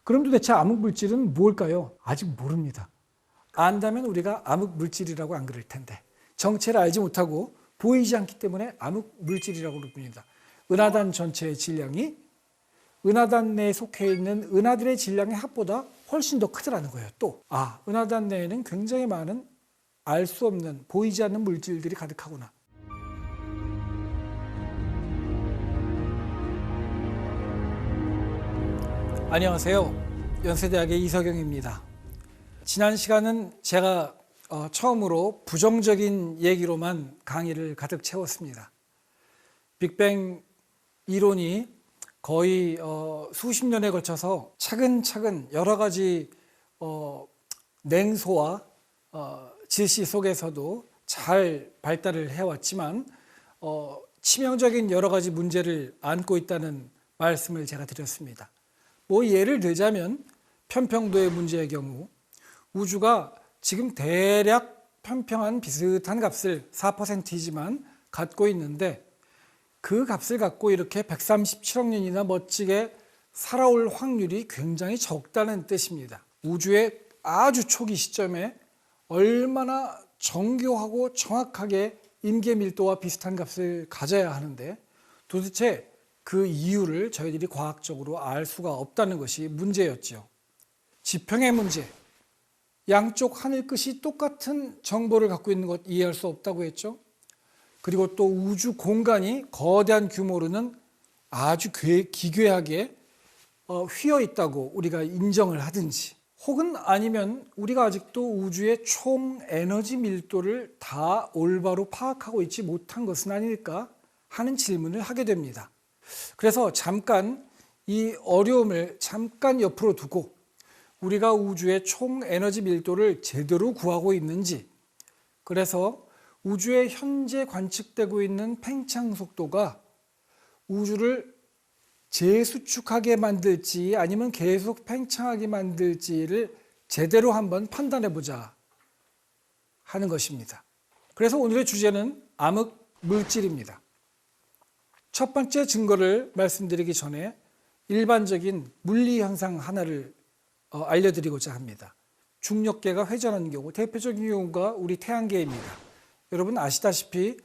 그럼 도대체 암흑물질은 뭘까요? 아직 모릅니다. 안다면 우리가 암흑물질이라고 안 그럴 텐데 정체를 알지 못하고 보이지 않기 때문에 암흑물질이라고 부릅니다. 은하단 전체의 질량이 은하단 내에 속해 있는 은하들의 질량의 합보다 훨씬 더 크더라는 거예요. 또 은하단 내에는 굉장히 많은 알 수 없는 보이지 않는 물질들이 가득하구나. 안녕하세요. 연세대학의 이석영입니다. 지난 시간은 제가 처음으로 부정적인 얘기로만 강의를 가득 채웠습니다. 빅뱅 이론이 거의 수십 년에 걸쳐서 차근차근 여러 가지 냉소와 질시 속에서도 잘 발달을 해왔지만 치명적인 여러 가지 문제를 안고 있다는 말씀을 제가 드렸습니다. 예를 들자면 편평도의 문제의 경우 우주가 지금 대략 편평한 비슷한 값을 4%이지만 갖고 있는데 그 값을 갖고 이렇게 137억 년이나 멋지게 살아올 확률이 굉장히 적다는 뜻입니다. 우주의 아주 초기 시점에 얼마나 정교하고 정확하게 임계 밀도와 비슷한 값을 가져야 하는데 도대체 그 이유를 저희들이 과학적으로 알 수가 없다는 것이 문제였죠. 지평의 문제, 양쪽 하늘끝이 똑같은 정보를 갖고 있는 것 이해할 수 없다고 했죠. 그리고 또 우주 공간이 거대한 규모로는 아주 기괴하게 휘어 있다고 우리가 인정을 하든지, 혹은 아니면 우리가 아직도 우주의 총 에너지 밀도를 다 올바로 파악하고 있지 못한 것은 아닐까 하는 질문을 하게 됩니다. 그래서 잠깐 이 어려움을 잠깐 옆으로 두고 우리가 우주의 총 에너지 밀도를 제대로 구하고 있는지, 그래서 우주에 현재 관측되고 있는 팽창 속도가 우주를 재수축하게 만들지 아니면 계속 팽창하게 만들지를 제대로 한번 판단해 보자 하는 것입니다. 그래서 오늘의 주제는 암흑물질입니다. 첫 번째 증거를 말씀드리기 전에 일반적인 물리 현상 하나를 알려드리고자 합니다. 중력계가 회전하는 경우, 대표적인 경우가 우리 태양계입니다. 여러분 아시다시피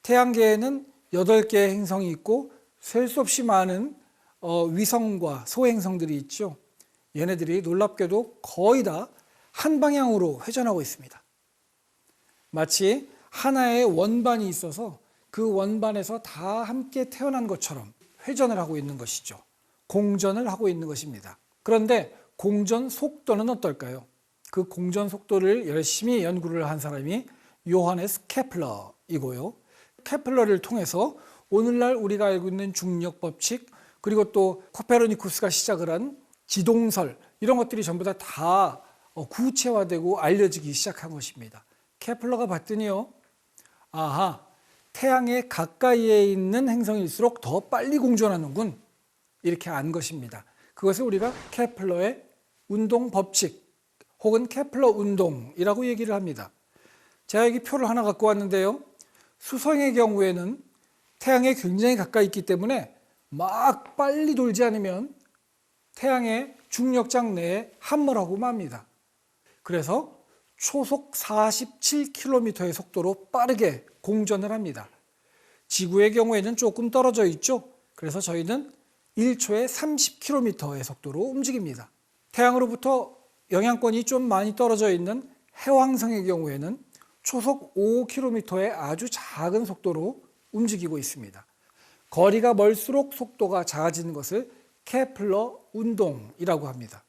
태양계에는 8개의 행성이 있고 셀 수 없이 많은 위성과 소행성들이 있죠. 얘네들이 놀랍게도 거의 다 한 방향으로 회전하고 있습니다. 마치 하나의 원반이 있어서 그 원반에서 다 함께 태어난 것처럼 회전을 하고 있는 것이죠. 공전을 하고 있는 것입니다. 그런데 공전 속도는 어떨까요? 그 공전 속도를 열심히 연구를 한 사람이 요하네스 케플러이고요. 케플러를 통해서 오늘날 우리가 알고 있는 중력 법칙, 그리고 또 코페르니쿠스가 시작을 한 지동설, 이런 것들이 전부 다 구체화되고 알려지기 시작한 것입니다. 케플러가 봤더니요, 태양에 가까이에 있는 행성일수록 더 빨리 공전하는군, 이렇게 안 것입니다. 그것을 우리가 케플러의 운동 법칙 혹은 케플러 운동이라고 얘기를 합니다. 제가 여기 표를 하나 갖고 왔는데요, 수성의 경우에는 태양에 굉장히 가까이 있기 때문에 막 빨리 돌지 않으면 태양의 중력장 내에 함몰하고 맙니다. 그래서 초속 47km의 속도로 빠르게 공전을 합니다. 지구의 경우에는 조금 떨어져 있죠. 그래서 저희는 1초에 30km의 속도로 움직입니다. 태양으로부터 영향권이 좀 많이 떨어져 있는 해왕성의 경우에는 초속 5km의 아주 작은 속도로 움직이고 있습니다. 거리가 멀수록 속도가 작아지는 것을 케플러 운동이라고 합니다.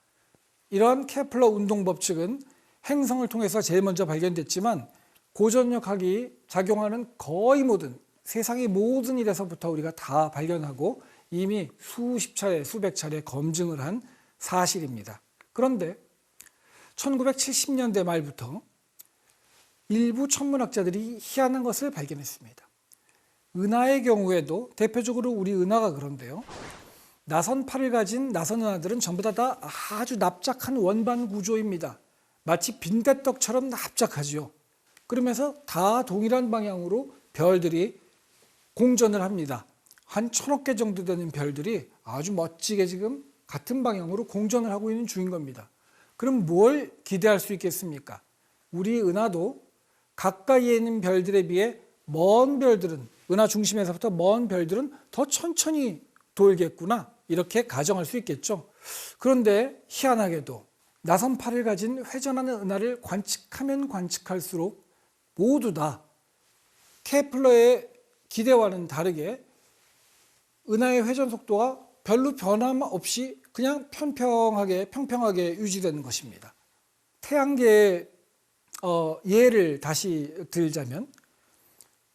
이러한 케플러 운동 법칙은 행성을 통해서 제일 먼저 발견됐지만 고전력학이 작용하는 거의 모든, 세상의 모든 일에서부터 우리가 다 발견하고 이미 수십 차례, 수백 차례 검증을 한 사실입니다. 그런데 1970년대 말부터 일부 천문학자들이 희한한 것을 발견했습니다. 은하의 경우에도 대표적으로 우리 은하가 그런데요, 나선팔을 가진 나선 은하들은 전부 다 아주 납작한 원반 구조입니다. 마치 빈대떡처럼 납작하지요. 그러면서 다 동일한 방향으로 별들이 공전을 합니다. 한 1000억 개 정도 되는 별들이 아주 멋지게 지금 같은 방향으로 공전을 하고 있는 중인 겁니다. 그럼 뭘 기대할 수 있겠습니까? 우리 은하도 가까이에 있는 별들에 비해 먼 별들은, 은하 중심에서부터 먼 별들은 더 천천히 돌겠구나, 이렇게 가정할 수 있겠죠. 그런데 희한하게도 나선팔을 가진 회전하는 은하를 관측하면 관측할수록 모두 다 케플러의 기대와는 다르게 은하의 회전 속도가 별로 변함 없이 그냥 평평하게 유지되는 것입니다. 태양계의 예를 다시 들자면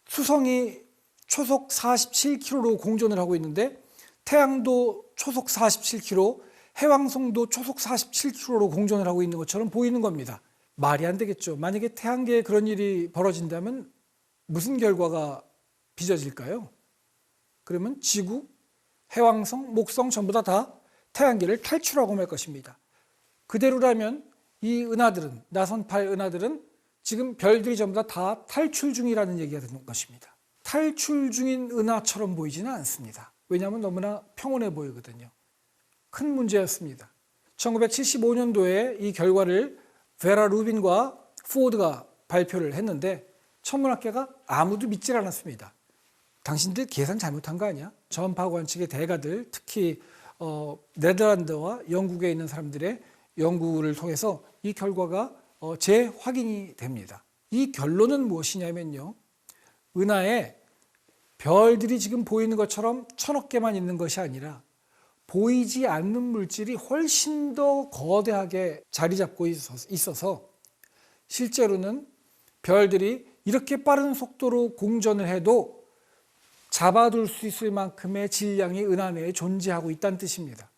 수성이 초속 47km로 공전을 하고 있는데 태양도 초속 47km, 해왕성도 초속 47km로 공전을 하고 있는 것처럼 보이는 겁니다. 말이 안 되겠죠. 만약에 태양계에 그런 일이 벌어진다면 무슨 결과가 빚어질까요? 그러면 지구, 해왕성, 목성 전부 다 태양계를 탈출하고 말 것입니다. 그대로라면 이 은하들은, 나선팔 은하들은 지금 별들이 전부 다 탈출 중이라는 얘기가 되는 것입니다. 탈출 중인 은하처럼 보이지는 않습니다. 왜냐하면 너무나 평온해 보이거든요. 큰 문제였습니다. 1975년도에 이 결과를 베라 루빈과 포드가 발표를 했는데 천문학계가 아무도 믿질 않았습니다. 당신들 계산 잘못한 거 아니야? 전파 관측의 대가들, 특히 네덜란드와 영국에 있는 사람들의 연구를 통해서 이 결과가 재확인이 됩니다. 이 결론은 무엇이냐면요, 은하에 별들이 지금 보이는 것처럼 1000억 개만 있는 것이 아니라 보이지 않는 물질이 훨씬 더 거대하게 자리 잡고 있어서 실제로는 별들이 이렇게 빠른 속도로 공전을 해도 잡아둘 수 있을 만큼의 질량이 은하 내에 존재하고 있다는 뜻입니다.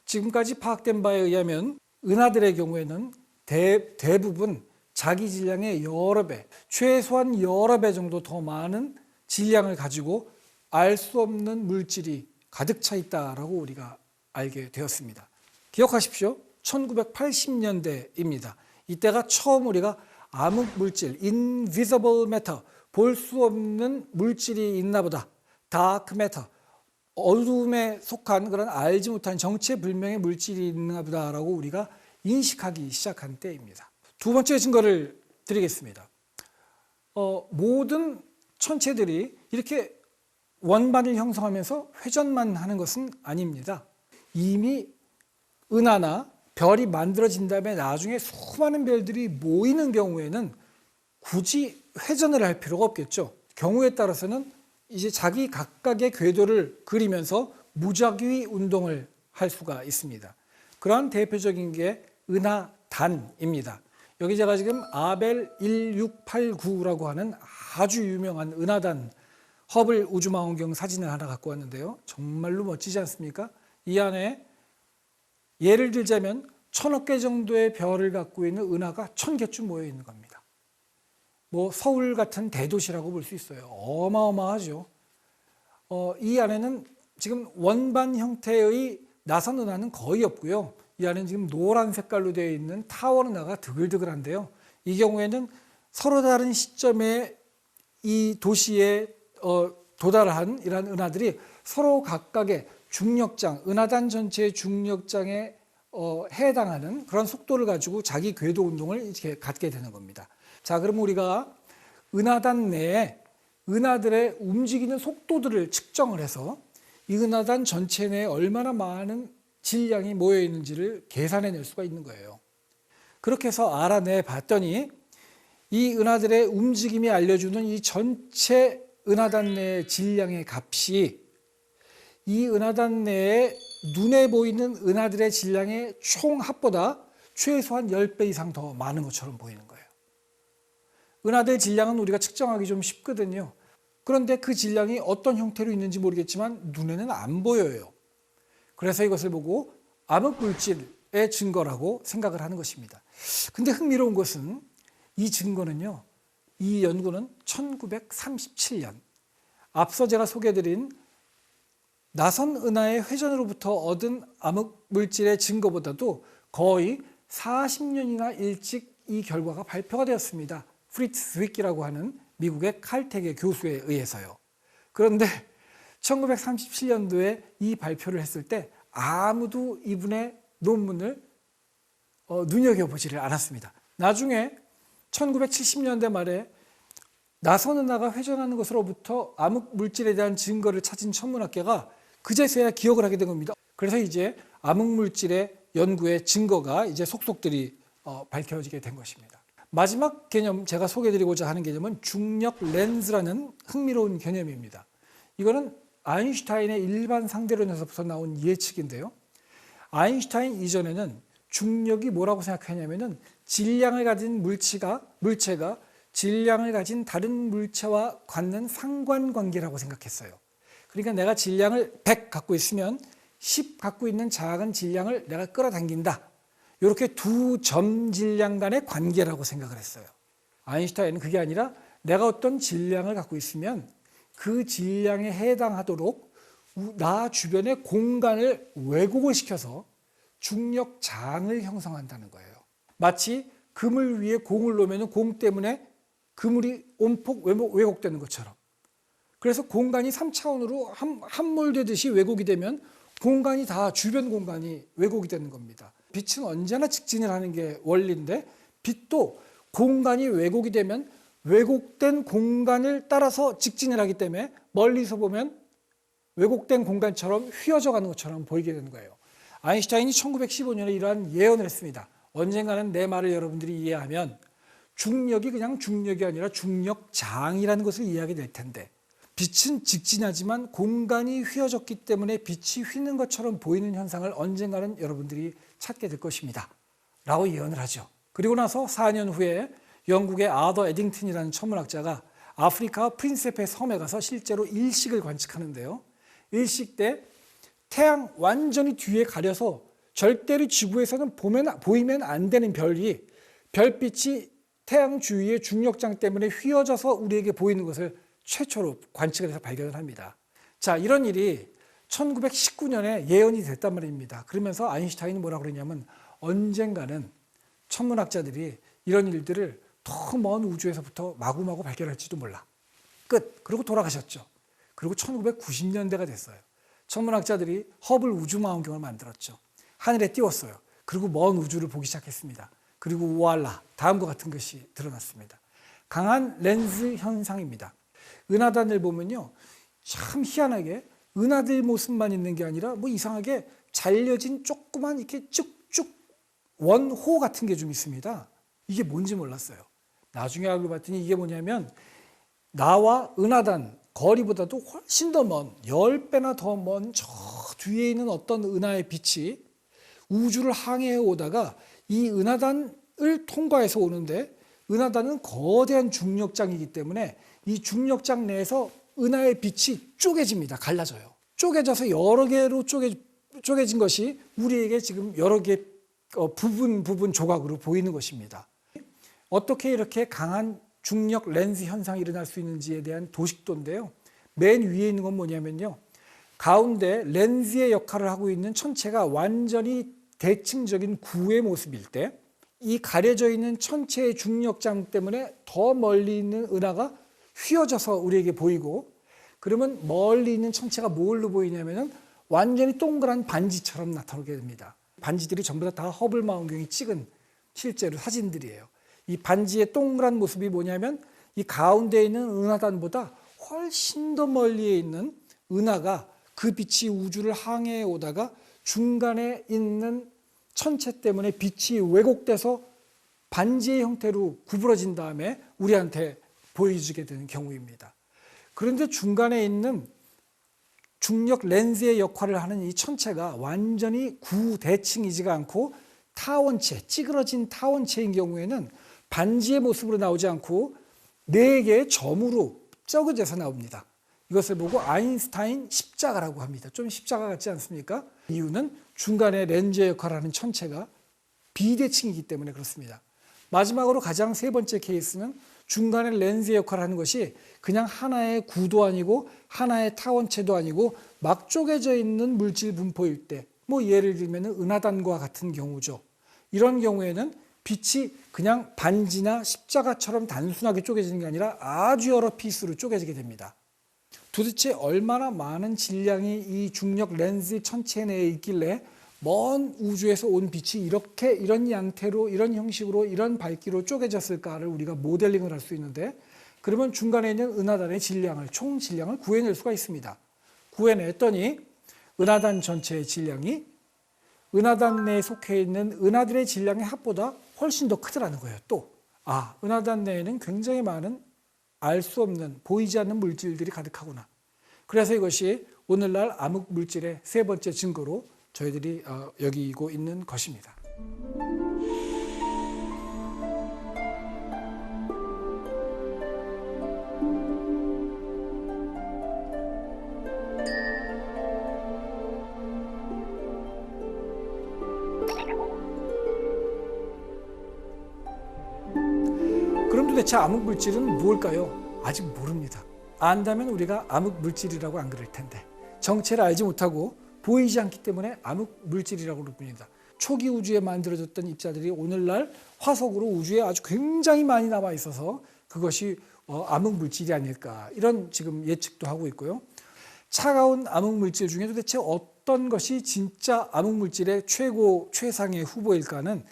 지금까지 파악된 바에 의하면 은하들의 경우에는 대부분 자기 질량의 여러 배, 최소한 여러 배 정도 더 많은 질량을 가지고 알 수 없는 물질이 가득 차 있다라고 우리가 알게 되었습니다. 기억하십시오. 1980년대입니다. 이때가 처음 우리가 암흑 물질, invisible matter, 볼 수 없는 물질이 있나 보다, dark matter, 어둠에 속한 그런 알지 못한 정체불명의 물질이 있나 보다라고 우리가 인식하기 시작한 때입니다. 두 번째 증거를 드리겠습니다. 모든 천체들이 이렇게 원반을 형성하면서 회전만 하는 것은 아닙니다. 이미 은하나 별이 만들어진 다음에 나중에 수많은 별들이 모이는 경우에는 굳이 회전을 할 필요가 없겠죠. 경우에 따라서는 이제 자기 각각의 궤도를 그리면서 무작위 운동을 할 수가 있습니다. 그러한 대표적인 게 은하단입니다. 여기 제가 지금 아벨 1689라고 하는 아주 유명한 은하단 허블 우주망원경 사진을 하나 갖고 왔는데요. 정말로 멋지지 않습니까? 이 안에 예를 들자면 1000억 개 정도의 별을 갖고 있는 은하가 1000개쯤 모여 있는 겁니다. 서울 같은 대도시라고 볼 수 있어요. 어마어마하죠. 이 안에는 지금 원반 형태의 나선 은하는 거의 없고요. 이 안에는 지금 노란 색깔로 되어 있는 타원 은하가 드글드글한데요. 이 경우에는 서로 다른 시점에 이 도시에 도달한 이러한 은하들이 서로 각각의 중력장, 은하단 전체의 중력장에 해당하는 그런 속도를 가지고 자기 궤도 운동을 이렇게 갖게 되는 겁니다. 자, 그럼 우리가 은하단 내에 은하들의 움직이는 속도들을 측정을 해서 이 은하단 전체 내에 얼마나 많은 질량이 모여 있는지를 계산해낼 수가 있는 거예요. 그렇게 해서 알아내 봤더니 이 은하들의 움직임이 알려주는 이 전체 은하단 내의 질량의 값이 이 은하단 내에 눈에 보이는 은하들의 질량의 총합보다 최소한 10배 이상 더 많은 것처럼 보이는 거예요. 은하들 질량은 우리가 측정하기 좀 쉽거든요. 그런데 그 질량이 어떤 형태로 있는지 모르겠지만 눈에는 안 보여요. 그래서 이것을 보고 암흑물질의 증거라고 생각을 하는 것입니다. 근데 흥미로운 것은 이 증거는요, 이 연구는 1937년 앞서 제가 소개해드린 나선 은하의 회전으로부터 얻은 암흑물질의 증거보다도 거의 40년이나 일찍 이 결과가 발표가 되었습니다. 프리츠 스위키라고 하는 미국의 칼텍의 교수에 의해서요. 그런데 1937년도에 이 발표를 했을 때 아무도 이분의 논문을 눈여겨보지를 않았습니다. 나중에 1970년대 말에 나선은하가 회전하는 것으로부터 암흑 물질에 대한 증거를 찾은 천문학계가 그제서야 기억을 하게 된 겁니다. 그래서 이제 암흑 물질의 연구의 증거가 이제 속속들이 밝혀지게 된 것입니다. 마지막 개념 제가 소개해드리고자 하는 개념은 중력 렌즈라는 흥미로운 개념입니다. 이거는 아인슈타인의 일반 상대론에서부터 나온 예측인데요. 아인슈타인 이전에는 중력이 뭐라고 생각하냐면은 질량을 가진 물체가 질량을 가진 다른 물체와 갖는 상관관계라고 생각했어요. 그러니까 내가 질량을 100 갖고 있으면 10 갖고 있는 작은 질량을 내가 끌어당긴다. 이렇게 두 점 질량 간의 관계라고 생각을 했어요. 아인슈타인은 그게 아니라 내가 어떤 질량을 갖고 있으면 그 질량에 해당하도록 나 주변의 공간을 왜곡을 시켜서 중력장을 형성한다는 거예요. 마치 그물 위에 공을 놓으면 공 때문에 그물이 온폭 왜곡되는 것처럼. 그래서 공간이 3차원으로 함몰되듯이 왜곡이 되면 공간이 다 주변 공간이 왜곡이 되는 겁니다. 빛은 언제나 직진을 하는 게 원리인데 빛도 공간이 왜곡이 되면 왜곡된 공간을 따라서 직진을 하기 때문에 멀리서 보면 왜곡된 공간처럼 휘어져 가는 것처럼 보이게 되는 거예요. 아인슈타인이 1915년에 이러한 예언을 했습니다. 언젠가는 내 말을 여러분들이 이해하면 중력이 그냥 중력이 아니라 중력장이라는 것을 이해하게 될 텐데 빛은 직진하지만 공간이 휘어졌기 때문에 빛이 휘는 것처럼 보이는 현상을 언젠가는 여러분들이 찾게 될 것입니다. 라고 예언을 하죠. 그리고 나서 4년 후에 영국의 아더 에딩턴이라는 천문학자가 아프리카 프린세페 섬에 가서 실제로 일식을 관측하는데요. 일식 때 태양 완전히 뒤에 가려서 절대로 지구에서는 보이면 안 되는 별이 별빛이 태양 주위의 중력장 때문에 휘어져서 우리에게 보이는 것을 최초로 관측을 해서 발견을 합니다. 자, 이런 일이 1919년에 예언이 됐단 말입니다. 그러면서 아인슈타인이 뭐라고 그러냐면 언젠가는 천문학자들이 이런 일들을 더 먼 우주에서부터 마구마구 발견할지도 몰라. 끝. 그리고 돌아가셨죠. 그리고 1990년대가 됐어요. 천문학자들이 허블 우주망원경을 만들었죠. 하늘에 띄웠어요. 그리고 먼 우주를 보기 시작했습니다. 그리고 우알라, 다음과 같은 것이 드러났습니다. 강한 렌즈 현상입니다. 은하단을 보면요, 참 희한하게 은하들 모습만 있는 게 아니라 뭐 이상하게 잘려진 조그만 이렇게 쭉쭉 원호 같은 게 좀 있습니다. 이게 뭔지 몰랐어요. 나중에 알고 봤더니 이게 뭐냐면 나와 은하단 거리보다도 훨씬 더 먼 10배나 더 먼 저 뒤에 있는 어떤 은하의 빛이 우주를 항해해 오다가 이 은하단을 통과해서 오는데 은하단은 거대한 중력장이기 때문에 이 중력장 내에서 은하의 빛이 쪼개집니다. 갈라져요. 쪼개져서 여러 개로 쪼개진 것이 우리에게 지금 여러 개 부분 조각으로 보이는 것입니다. 어떻게 이렇게 강한 중력 렌즈 현상이 일어날 수 있는지에 대한 도식도인데요. 맨 위에 있는 건 뭐냐면요. 가운데 렌즈의 역할을 하고 있는 천체가 완전히 대칭적인 구의 모습일 때 이 가려져 있는 천체의 중력장 때문에 더 멀리 있는 은하가 휘어져서 우리에게 보이고 그러면 멀리 있는 천체가 뭘로 보이냐면은 완전히 동그란 반지처럼 나타나게 됩니다. 반지들이 전부 다 허블 망원경이 찍은 실제로 사진들이에요. 이 반지의 동그란 모습이 뭐냐면 이 가운데 있는 은하단보다 훨씬 더 멀리에 있는 은하가 그 빛이 우주를 항해해 오다가 중간에 있는 천체 때문에 빛이 왜곡돼서 반지의 형태로 구부러진 다음에 우리한테 보여주게 되는 경우입니다. 그런데 중간에 있는 중력 렌즈의 역할을 하는 이 천체가 완전히 구대칭이지가 않고 타원체, 찌그러진 타원체인 경우에는 반지의 모습으로 나오지 않고 4개의 점으로 쩌그져서 나옵니다. 이것을 보고 아인슈타인 십자가라고 합니다. 좀 십자가 같지 않습니까? 이유는 중간에 렌즈의 역할을 하는 천체가 비대칭이기 때문에 그렇습니다. 마지막으로 가장 세 번째 케이스는 중간에 렌즈의 역할을 하는 것이 그냥 하나의 구도 아니고 하나의 타원체도 아니고 막 쪼개져 있는 물질 분포일 때, 뭐 예를 들면 은하단과 같은 경우죠. 이런 경우에는 빛이 그냥 반지나 십자가처럼 단순하게 쪼개지는 게 아니라 아주 여러 피스로 쪼개지게 됩니다. 도대체 얼마나 많은 질량이 이 중력 렌즈 천체 내에 있길래 먼 우주에서 온 빛이 이렇게 이런 양태로 이런 형식으로 이런 밝기로 쪼개졌을까를 우리가 모델링을 할 수 있는데, 그러면 중간에 있는 은하단의 질량을, 총 질량을 구해낼 수가 있습니다. 구해냈더니 은하단 전체의 질량이 은하단 내에 속해 있는 은하들의 질량의 합보다 훨씬 더 크더라는 거예요. 또 은하단 내에는 굉장히 많은 알 수 없는, 보이지 않는 물질들이 가득하구나. 그래서 이것이 오늘날 암흑 물질의 세 번째 증거로 저희들이 여기고 있는 것입니다. 그럼 도대체 암흑 물질은 무엇일까요? 아직 모릅니다. 안다면 우리가 암흑 물질이라고 안 그럴 텐데, 정체를 알지 못하고 보이지 않기 때문에 암흑 물질이라고 부릅니다. 초기 우주에 만들어졌던 입자들이 오늘날 화석으로 우주에 아주 굉장히 많이 남아 있어서 그것이 암흑 물질이 아닐까, 이런 지금 예측도 하고 있고요. 차가운 암흑 물질 중에 도대체 어떤 것이 진짜 암흑 물질의 최상의 후보일까는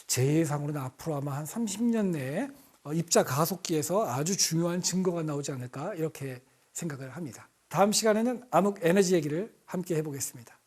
제 예상으로는 앞으로 아마 한 30년 내에 입자 가속기에서 아주 중요한 증거가 나오지 않을까, 이렇게 생각을 합니다. 다음 시간에는 암흑 에너지 얘기를 함께 해보겠습니다.